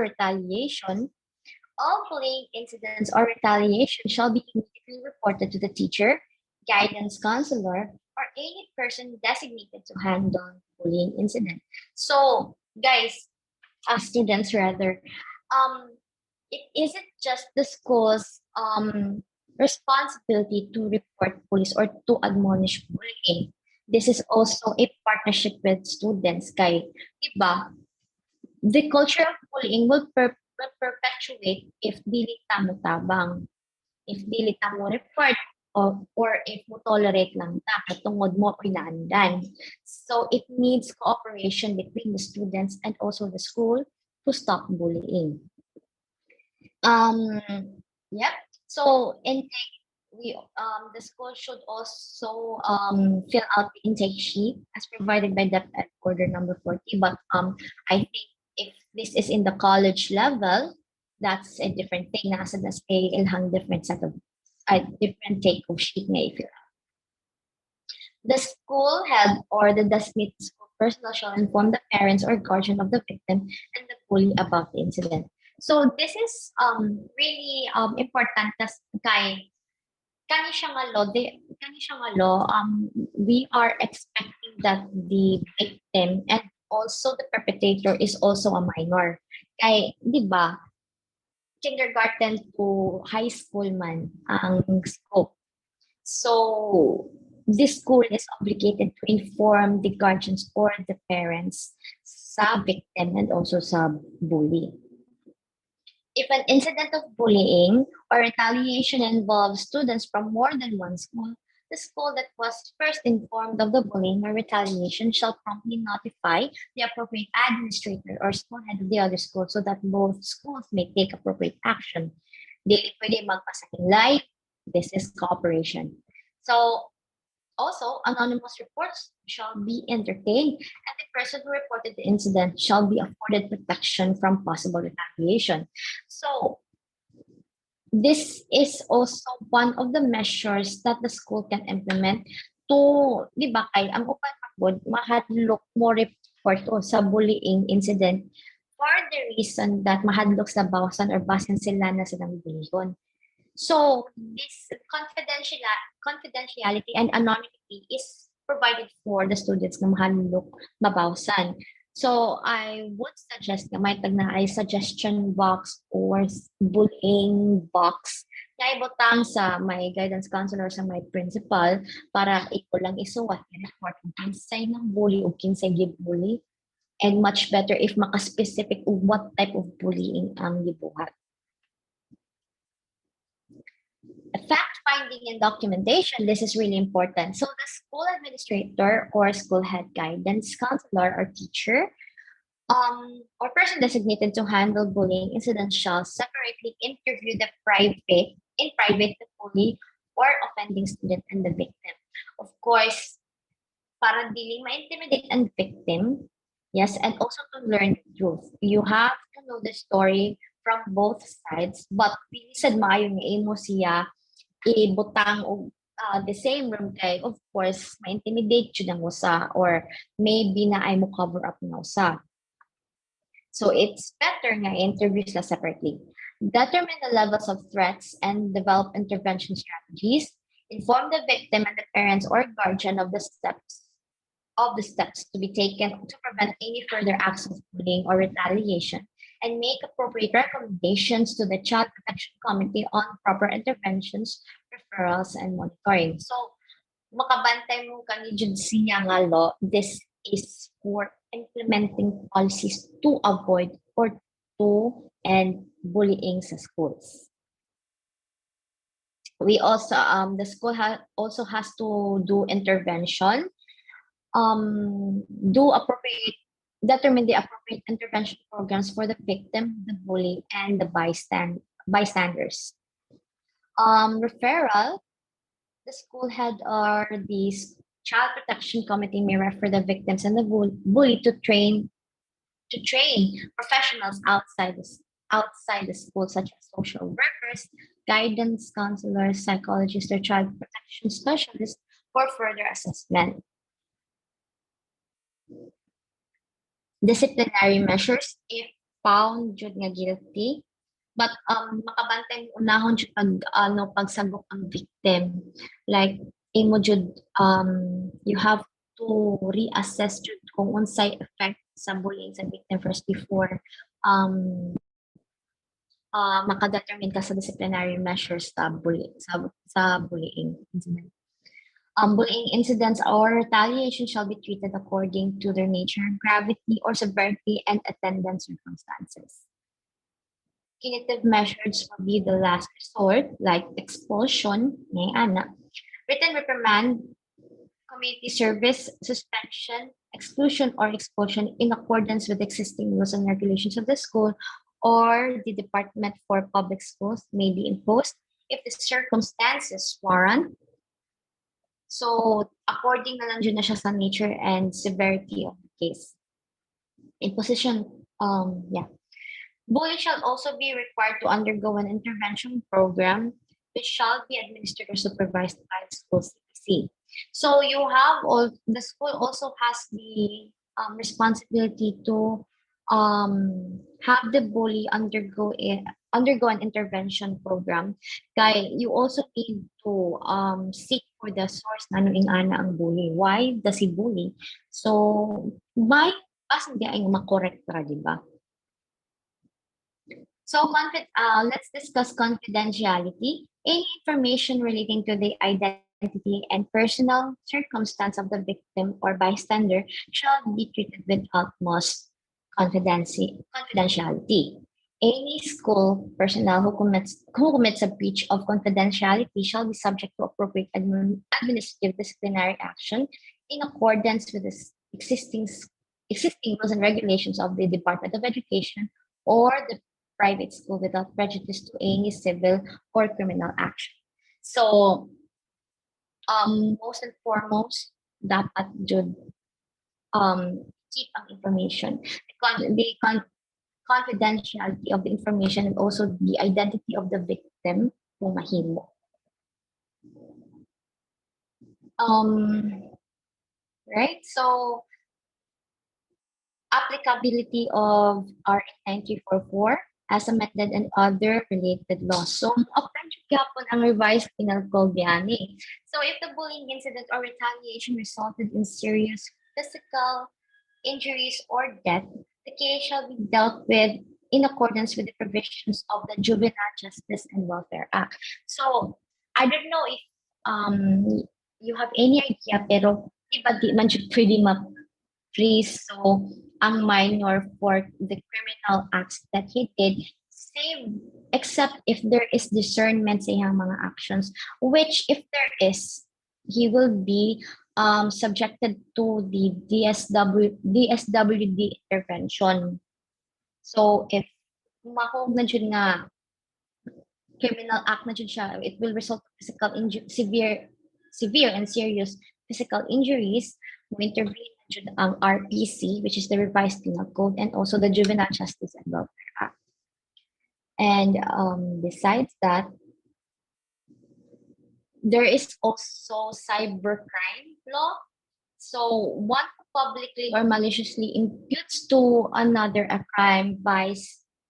retaliation, all bullying incidents or retaliation shall be immediately reported to the teacher, guidance counselor, or any person designated to handle bullying incident. So, guys, students rather, it isn't just the school's responsibility to report police or to admonish bullying. This is also a partnership with students. Kay, diba, the culture of bullying will perpetuate if dili ta mo tabang, if dili ta mo report, or if mo tolerate lang ta, katungod mo pinaandan. So it needs cooperation between the students and also the school to stop bullying. Yep. So intake, the school should also fill out the intake sheet as provided by DepEd Order number 40. But I think if this is in the college level, that's a different thing. Nasa na say ilhang different set of different take of sheet nga i-fill out. The school head or the designated school personnel shall inform the parents or guardian of the victim and the bully about the incident. So this is really important kay kani siya nga law, we are expecting that the victim and also the perpetrator is also a minor. Kay, di ba, kindergarten to high school man ang scope. So, this school is obligated to inform the guardians or the parents sa victim and also sa bully. If an incident of bullying or retaliation involves students from more than one school, the school that was first informed of the bullying or retaliation shall promptly notify the appropriate administrator or school head of the other school so that both schools may take appropriate action. Dili pwede magpasakinlay. This is cooperation. So, also, anonymous reports shall be entertained, and the person who reported the incident shall be afforded protection from possible retaliation. So, this is also one of the measures that the school can implement to, di ba kay, ang upan pagod, mahadlok mo report o sa bullying incident for the reason that mahadlok sa bawasan or basin sila na silang bullying. So this confidentiality and anonymity is provided for the students na mahadlok mabawsan. So I would suggest na may tag na ay suggestion box or bullying box na ibutang sa may guidance counselor sa may principal para iko lang isuwat report kung kinsay ng bully o kinsay gibully, and much better if maka-specific of what type of bullying ang gibuhat. Fact-finding and documentation, this is really important. So the school administrator or school head guidance counselor or teacher or person designated to handle bullying incidents shall separately interview the the bully or offending student and the victim. Of course, para dili ma-intimidate ang victim, Yes, and also to learn the truth. You have to know the story from both sides, but binisad maayo nga imo siya ibutang og the same room kay of course ma-intimidate jud ang usa or maybe na ay mo cover up na usa. So it's better nga interview sila separately. Determine the levels of threats and develop intervention strategies. Inform the victim and the parents or guardian of the steps to be taken to prevent any further acts of bullying or retaliation, and make appropriate recommendations to the Child Protection Committee on proper interventions, referrals, and monitoring. So, makabantay mo kani jud siya nga law, this is for implementing policies to avoid or to end bullying sa schools. We also the school also has to do intervention, determine the appropriate intervention programs for the victim, the bully, and the bystanders. Referral, the school head or the child protection committee may refer the victims and the bully to train professionals outside the school, such as social workers, guidance counselors, psychologists, or child protection specialists for further assessment. Disciplinary measures if found jud nga guilty, but makabantay mo unahon jud pagsagop ang victim, like imo jud you have to reassess jud kung unsay effect sa bullying sa victim first before makadetermine ka sa disciplinary measures sa bullying incident. Bullying incidents or retaliation shall be treated according to their nature, gravity, or severity and attendant circumstances. Punitive measures will be the last resort, like expulsion, written reprimand, community service, suspension, exclusion, or expulsion in accordance with existing rules and regulations of the school or the Department for Public Schools may be imposed if the circumstances warrant. So, according na lang na siya sa nature and severity of the case. Imposition, Bully shall also be required to undergo an intervention program which shall be administered or supervised by the school CPC. So, the school also has the responsibility to have the bully undergo an intervention program. Kaya you also need to seek for the source na ana ang bully. Why does he bully? So, hindi ay makorek ra, di ba? So, let's discuss confidentiality. Any information relating to the identity and personal circumstance of the victim or bystander shall be treated with utmost confidentiality. Any school personnel who commits a breach of confidentiality shall be subject to appropriate administrative disciplinary action in accordance with the existing rules and regulations of the Department of Education or the private school without prejudice to any civil or criminal action. So, most and foremost, dapat jud keep ang information. The confidentiality of the information and also the identity of the victim kung mahimo. Right? So, applicability of RA 9344 as amended and other related laws. So, apply gyapon ang revised penal code biani. So, if the bullying incident or retaliation resulted in serious physical injuries or death, the case shall be dealt with in accordance with the provisions of the Juvenile Justice and Welfare Act. So, I don't know if you have any idea, pero iba di man siya pretty ma-freeze. So, ang minor for the criminal acts that he did, except if there is discernment sa iyang mga actions, which if there is, he will be subjected to the DSWD intervention. So if mahog na dyan nga criminal act na dyan siya, it will result in severe and serious physical injuries. We intervene jud ang RPC, which is the Revised Penal Code, and also the Juvenile Justice and Welfare Act. And besides that, there is also cybercrime law. So one who publicly or maliciously imputes to another a crime by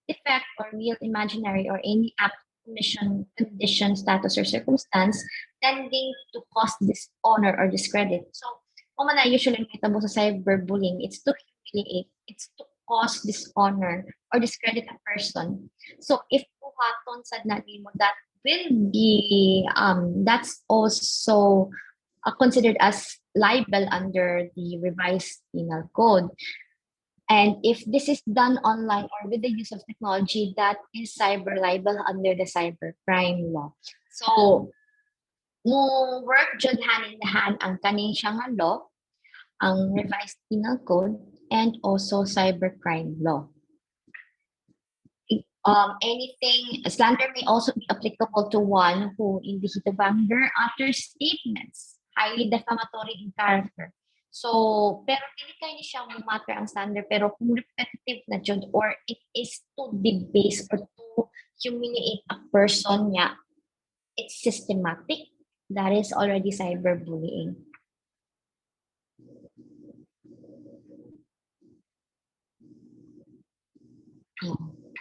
defect or real, imaginary, or any act, commission, condition, status, or circumstance tending to cause dishonor or discredit. So, kung man na usually nakitabo sa cyberbullying, it's to humiliate, it's to cause dishonor or discredit a person. So, if buhaton sad na nimo, that will be that's also considered as libel under the Revised Penal Code. And if this is done online or with the use of technology, that is cyber libel under the cybercrime law. So, mo work jud hand in hand ang kaning siya nga law, ang Revised Penal Code, and also cybercrime law. Anything, slander may also be applicable to one who, in the heat of anger, utters statements highly defamatory in character. So, pero hindi kayo ni siya matter ang slander, pero kung repetitive na jud or it is to debase or to humiliate a person niya, it's systematic. That is already cyberbullying.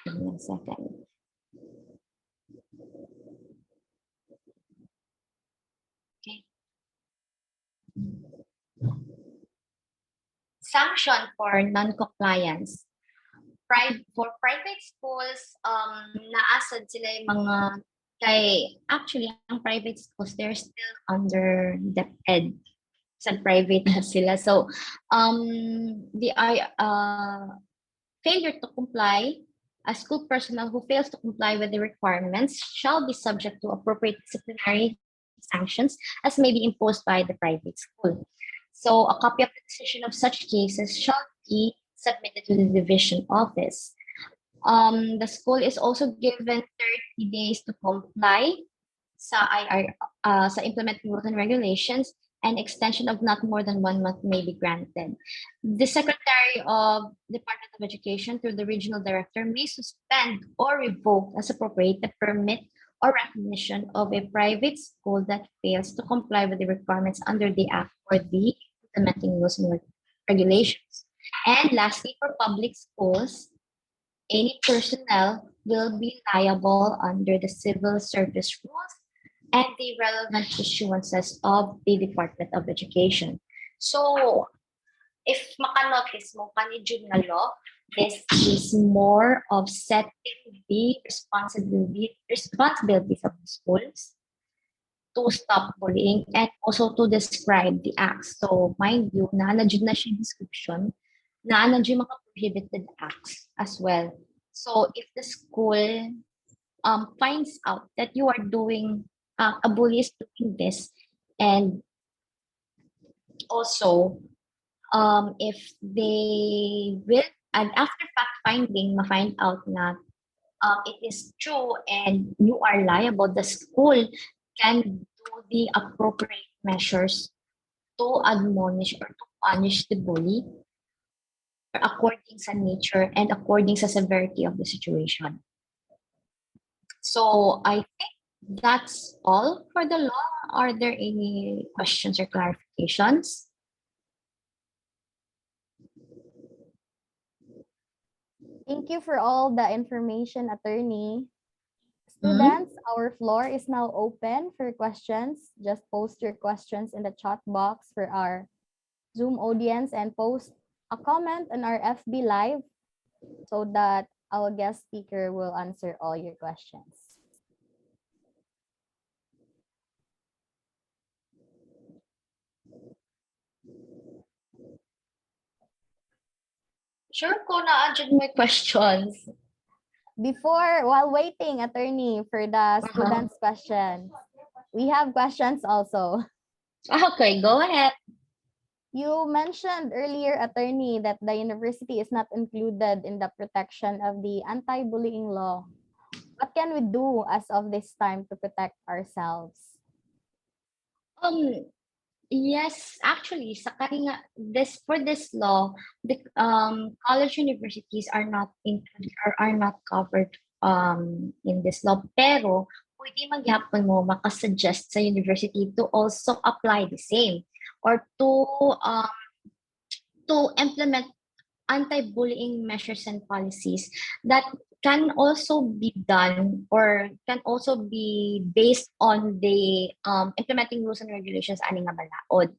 Give me a second. Okay. Sanction for non-compliance. For private schools, naasad sila yung mga actually, ang private schools, they're still under DepEd. Sa private na sila. So, the failure to comply, a school personnel who fails to comply with the requirements shall be subject to appropriate disciplinary sanctions as may be imposed by the private school. So, a copy of the decision of such cases shall be submitted to the division office. The school is also given 30 days to comply sa sa implementing rules and regulations, and extension of not more than 1 month may be granted. The Secretary of Department of Education through the regional director may suspend or revoke as appropriate the permit or recognition of a private school that fails to comply with the requirements under the Act or the implementing rules and regulations. And lastly, for public schools, any personnel will be liable under the civil service rules and the relevant issuances of the Department of Education. So, if makanotice mo kanijud nga law, this is more of setting the responsibilities of the schools to stop bullying and also to describe the acts. So, mind you, naanadjud na siya description, naanadjud mga prohibited acts as well. So, if the school finds out that you are doing a bully is doing this, and also if they will, and after fact finding, find out that it is true and you are liable, the school can do the appropriate measures to admonish or to punish the bully according sa nature and according sa severity of the situation. So I think that's all for the law. Are there any questions or clarifications? Thank you for all the information, attorney. Students, our floor is now open for questions. Just post your questions in the chat box for our Zoom audience and post a comment on our FB Live so that our guest speaker will answer all your questions. Sure ko na adjud my questions. While waiting, attorney, for the students' questions, we have questions also. Okay, go ahead. You mentioned earlier, attorney, that the university is not included in the protection of the anti-bullying law. What can we do as of this time to protect ourselves? Yes, actually, sa kanya this for this law, the college universities are not included or are not covered in this law. Pero pwede magyapon mo makasuggest sa university to also apply the same or um to implement anti-bullying measures and policies that can also be done or can also be based on the implementing rules and regulations ani nga balaod.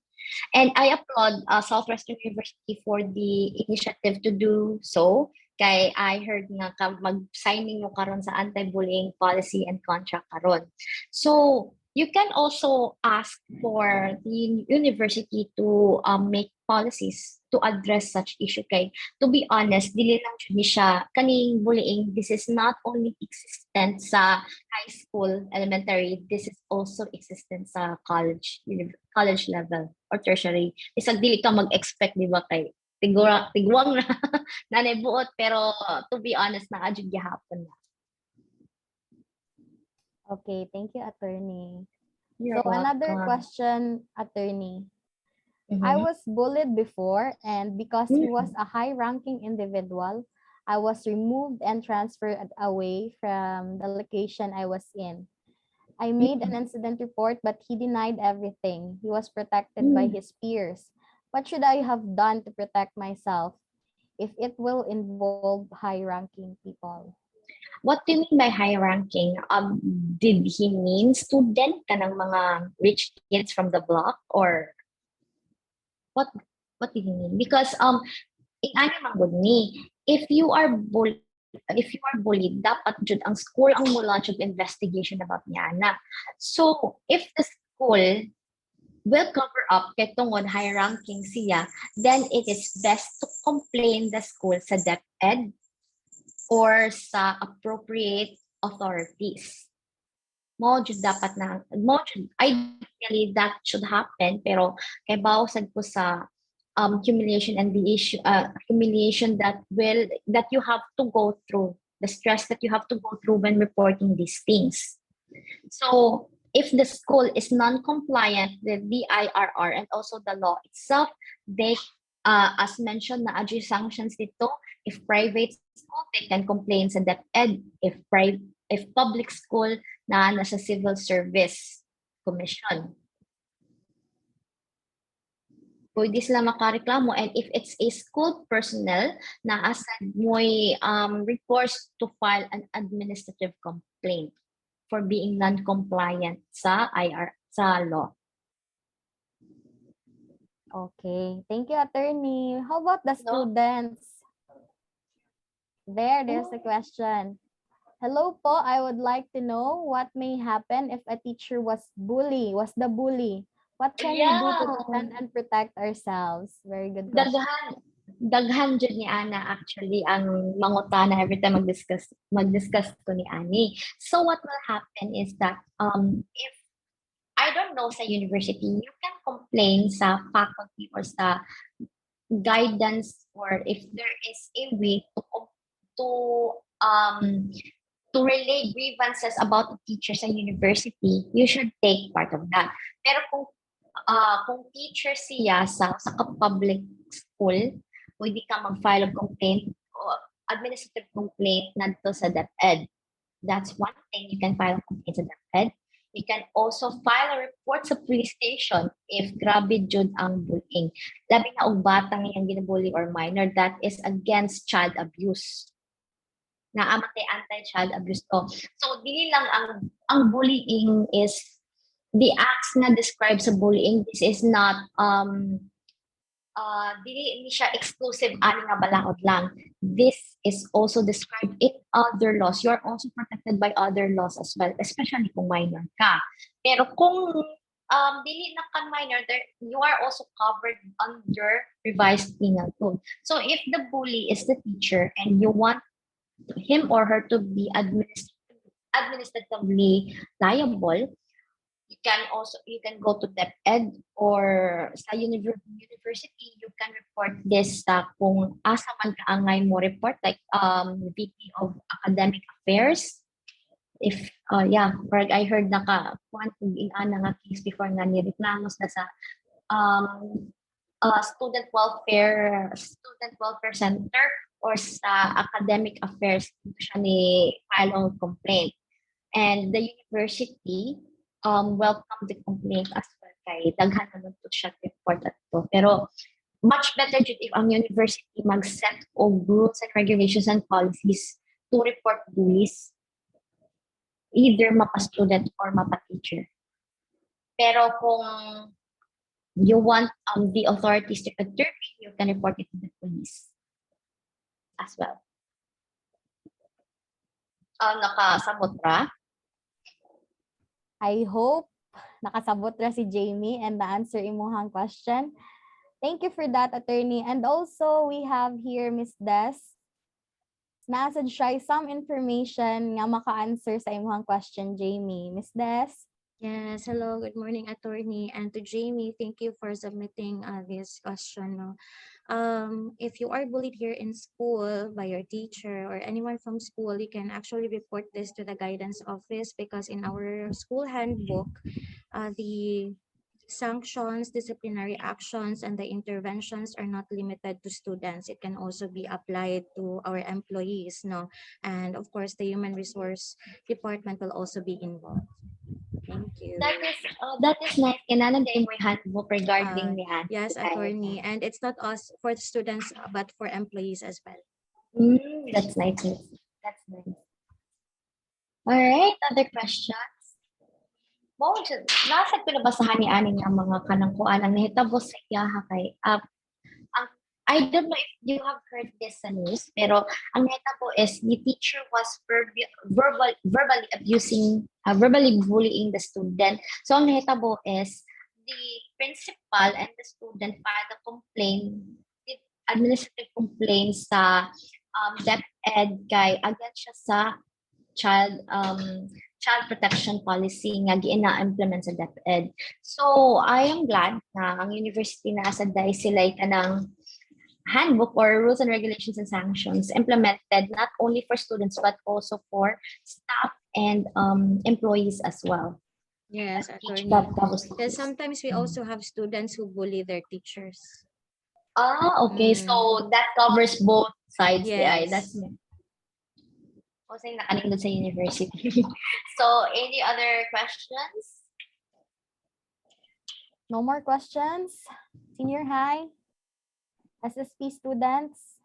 And I applaud Southwestern University for the initiative to do so. Kay I heard nga mag-signing mo karon sa anti-bullying policy and contract karon. So you can also ask for the university to make policies to address such issue. Kay to be honest, dili lang jud ni siya kaning bullying. This is not only existent sa high school, elementary. This is also existent sa college level or tertiary. Isang dili ka mag-expect, di ba, kay tigwang na nanay buot, pero to be honest, na adjud gihapon na. Okay, thank you, attorney. You're So another welcome. question, attorney. I Mhm. was bullied before, and because he was a high-ranking individual, I was removed and transferred away from the location I was in. I made an incident report, but he denied everything. He was protected by his peers. What should I have done to protect myself if it will involve high-ranking people? What do you mean by high ranking? Did he mean student ka ng mga rich kids from the block, or what what did he mean? Because in ano man gud ni, if you are bullied, dapat jud ang school ang mo launch of investigation about niya na. So if the school will cover up kay tungod high ranking siya, then it is best to complain the school sa DepEd or sa appropriate authorities. Mo jud dapat na mo jud ideally that should happen, pero kay bawsad ko sa humiliation and the issue humiliation that you have to go through, the stress that you have to go through when reporting these things. So if the school is non-compliant with the IRR and also the law itself, they as mentioned na adjust sanctions dito. If private school, they can complain sa DepEd. If public school, na nasa Civil Service Commission, pwede sila makareklamo. And if it's a school personnel, na asad mo'y recourse to file an administrative complaint for being non-compliant sa law. Okay, thank you, attorney. How about the No. students? There's a question. Hello po, I would like to know what may happen if a teacher was the bully. What can we do to Yeah. defend and protect ourselves? Very good question. Daghan jud ni Ana actually ang mangutana every time mag-discuss ko ni Ani. So what will happen is that if I don't know sa university, you can complain sa faculty or sa guidance, or if there is a way to relay grievances about the teachers sa university, you should take part of that. Pero kung teacher siya sa public school, pwede ka mag-file of complaint o administrative complaint nadto sa DepEd. That's one thing, you can file a complaint sa DepEd. You can also file a report sa police station if grabe jud ang bullying. Labi na og batang yang ginabully or minor, that is against child abuse. Naamatay anti-child abuse ko. So dili lang ang bullying is the acts na described sa bullying. This is not dili ni siya exclusive ani nga balaod lang. This is also described in other laws. You are also protected by other laws as well, especially kung minor ka. Pero kung dili na ka minor, you are also covered under revised penal code. So if the bully is the teacher and you want him or her to be administratively liable, you can go to DepEd or sa university. You can report this kung asa man kaangay mo report, like VP of Academic Affairs. If or I heard na ka kuan ina nga case before nga ni reklamos na sa student welfare center or sa academic affairs dito siya ni file ng complaint. And the university welcome the complaint as well kay daghan naman to siya report at to. Pero much better jud if ang university mag-set og rules and regulations and policies to report bullies, either mapa-student or mapa-teacher. Pero kung you want the authorities to intervene, you can report it to the police as well. Nakasabot ra? I hope nakasabot ra si Jamie and na-answer imuhang question. Thank you for that, attorney. And also, we have here Miss Des. Nasa siya some information nga maka-answer sa imuhang question, Jamie. Miss Des? Yes, hello, good morning, attorney. And to Jamie, thank you for submitting this question. No? If you are bullied here in school by your teacher or anyone from school, you can actually report this to the guidance office, because in our school handbook, the sanctions, disciplinary actions, and the interventions are not limited to students. It can also be applied to our employees, no? And of course, the human resource department will also be involved. Thank you. That is nice. Kailangan din mo yung handbook regarding the handbook. Yes, attorney. And it's not us for students, but for employees as well. That's nice. That's nice. All right, other questions? Nasa pinabasahan ni Ani ang mga kanangkuan ang nahitabo sa iyaha kay I don't know if you have heard this sa news, pero ang nahitabo is the teacher was verbally bullying the student. So ang nahitabo is the principal and the student filed a complaint, administrative complaint sa DepEd kay against siya sa child protection policy nga gina-implement sa DepEd. So I am glad na ang university na sa DAI sila kanang handbook or rules and regulations and sanctions implemented not only for students but also for staff and employees as well. Yes, attorney. Because Because sometimes we also have students who bully their teachers. Okay. So that covers both sides. Yeah, Yes. that's kasi nakalingkod sa university. So, any other questions? No more questions? Senior high? SSP students?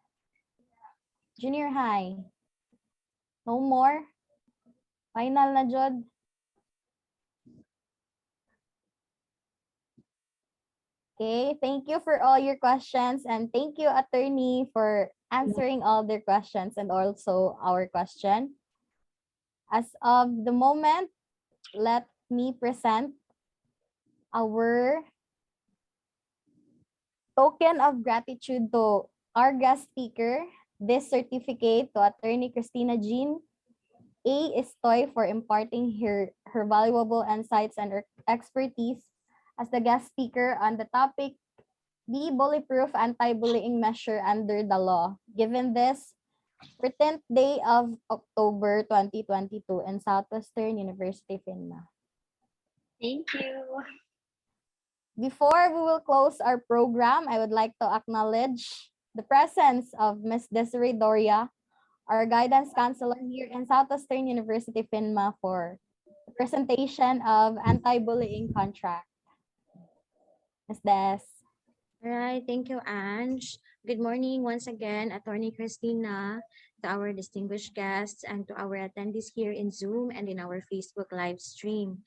Junior high? No more? Final na, Jod? Okay, thank you for all your questions, and thank you, attorney, for answering all their questions and also our question. As of the moment, let me present our token of gratitude to our guest speaker. This certificate to Attorney Christina Jean A. Estoy for imparting her valuable insights and her expertise as the guest speaker on the topic, the bully-proof anti-bullying measure under the law, given this 13th day of October 2022 in Southwestern University, FINMA. Thank you. Before we will close our program, I would like to acknowledge the presence of Ms. Desiree Doria, our guidance counselor here in Southwestern University, FINMA, for the presentation of anti-bullying contract. Ms. Des. All right, thank you, Ange. Good morning once again, Attorney Christina, to our distinguished guests, and to our attendees here in Zoom and in our Facebook live stream.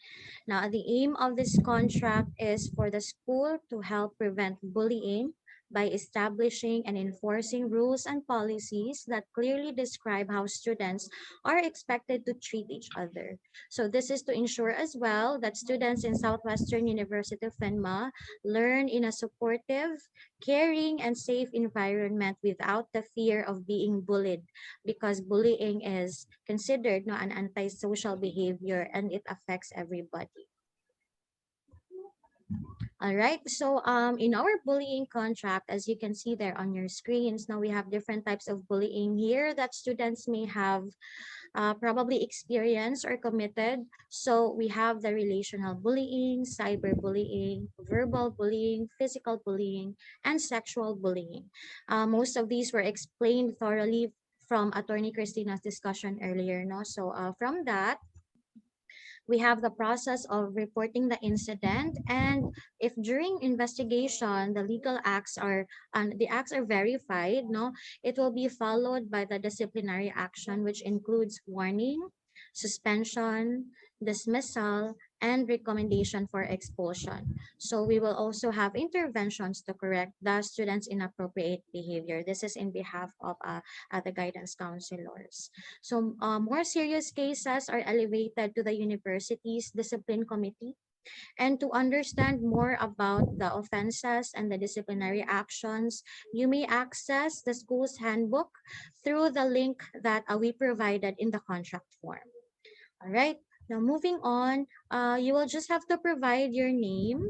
Now, the aim of this contract is for the school to help prevent bullying by establishing and enforcing rules and policies that clearly describe how students are expected to treat each other. So this is to ensure as well that students in Southwestern University of FINMA learn in a supportive, caring, and safe environment without the fear of being bullied, because bullying is considered an antisocial behavior and it affects everybody. All right. So in our bullying contract, as you can see there on your screens, now we have different types of bullying here that students may have probably experienced or committed. So we have the relational bullying, cyberbullying, verbal bullying, physical bullying, and sexual bullying. Most of these were explained thoroughly from Attorney Christina's discussion earlier. No? So from that, we have the process of reporting the incident, and if during investigation the legal acts are the acts are verified, no, it will be followed by the disciplinary action, which includes warning, suspension, dismissal, and recommendation for expulsion. So we will also have interventions to correct the students' inappropriate behavior. This is in behalf of the guidance counselors. So more serious cases are elevated to the university's discipline committee. And to understand more about the offenses and the disciplinary actions, you may access the school's handbook through the link that we provided in the contract form. All right. Now moving on, you will just have to provide your name.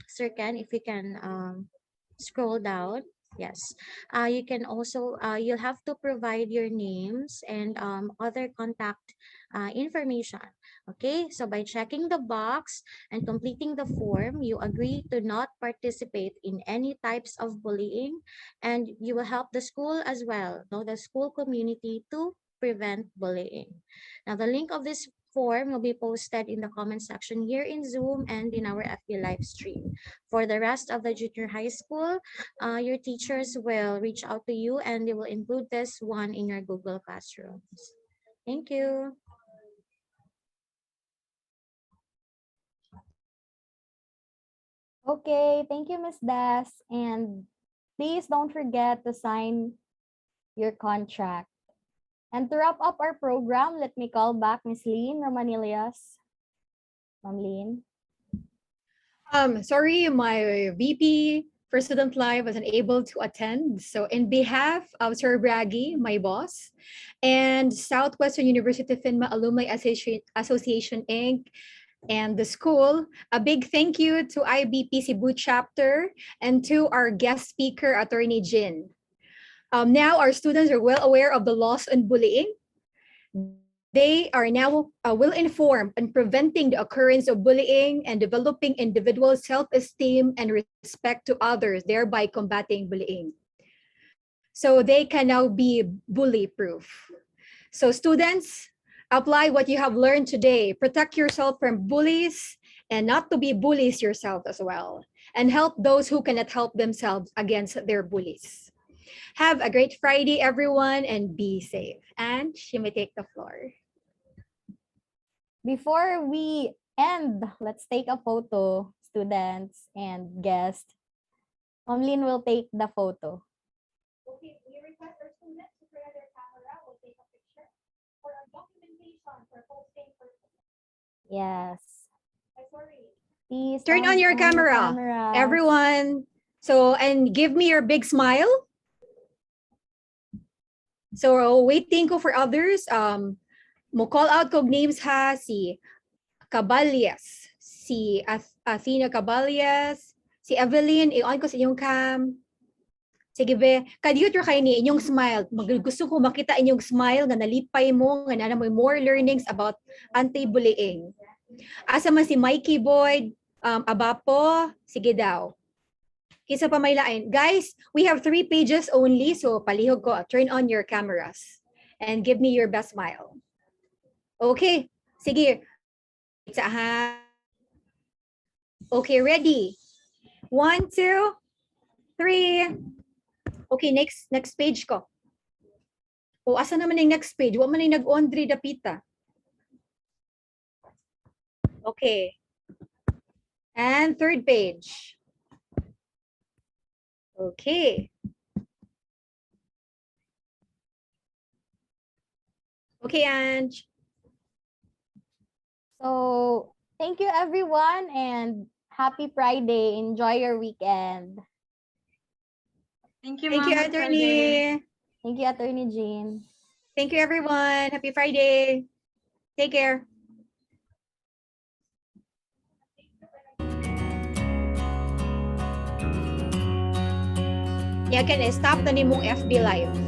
Sir Ken, if you can scroll down. Yes. You can also, you'll have to provide your names and other contact information. Okay, so by checking the box and completing the form, you agree to not participate in any types of bullying, and you will help the school as well, know the school community, to prevent bullying. Now, the link of this form will be posted in the comment section here in Zoom and in our FB live stream. For the rest of the junior high school, your teachers will reach out to you and they will include this one in your Google Classrooms. Thank you. Okay, thank you, Miss Das. And please don't forget to sign your contract. And to wrap up our program, let me call back Miss Lean Romanillas. Ma'am Lean. Sorry, my VP for Student Live wasn't able to attend. So in behalf of Sir Braggy, my boss, and Southwestern University FINMA Alumni Association Inc., and the school, a big thank you to IBP Cebu chapter and to our guest speaker, Attorney Jin. Now our students are well aware of the laws on bullying. They are now well informed on preventing the occurrence of bullying and developing individual self-esteem and respect to others, thereby combating bullying. So they can now be bully-proof. So students, apply what you have learned today. Protect yourself from bullies and not to be bullies yourself as well. And help those who cannot help themselves against their bullies. Have a great Friday, everyone, and be safe. And she may take the floor. Before we end, let's take a photo, students and guests. Ma'am Lean will take the photo. Okay, we request our students to turn on their camera. We'll take a picture for our documentation for posting purposes. Yes. Sorry. Please Turn on your camera, everyone. So, and give me your big smile. So, waiting ko for others. Mo call out kog names ha, si Caballas, si Athena Caballas, si Evelyn, i-on ko sa inyong cam. Sige be, kadiyot ra kay ni inyong smile. Gusto ko makita inyong smile nga nalipay mo, nga na mo more learnings about anti-bullying. Asa man si Mikey Boyd, Abapo, sige daw. Kisa pa may lain. Guys, we have 3 pages only, so palihog ko. Turn on your cameras and give me your best smile. Okay, sige. Okay, ready? 1, 2, 3. Okay, next page ko. O, asa naman yung next page? Wa man yung nag-Andre Dapita. Okay. And 3rd page. Okay. Okay, Ange. So, thank you everyone and happy Friday. Enjoy your weekend. Thank you, Thank you, Attorney. Thank you, Attorney Jean. Thank you, everyone. Happy Friday. Take care. Ya kan, stop na nimong FB Live.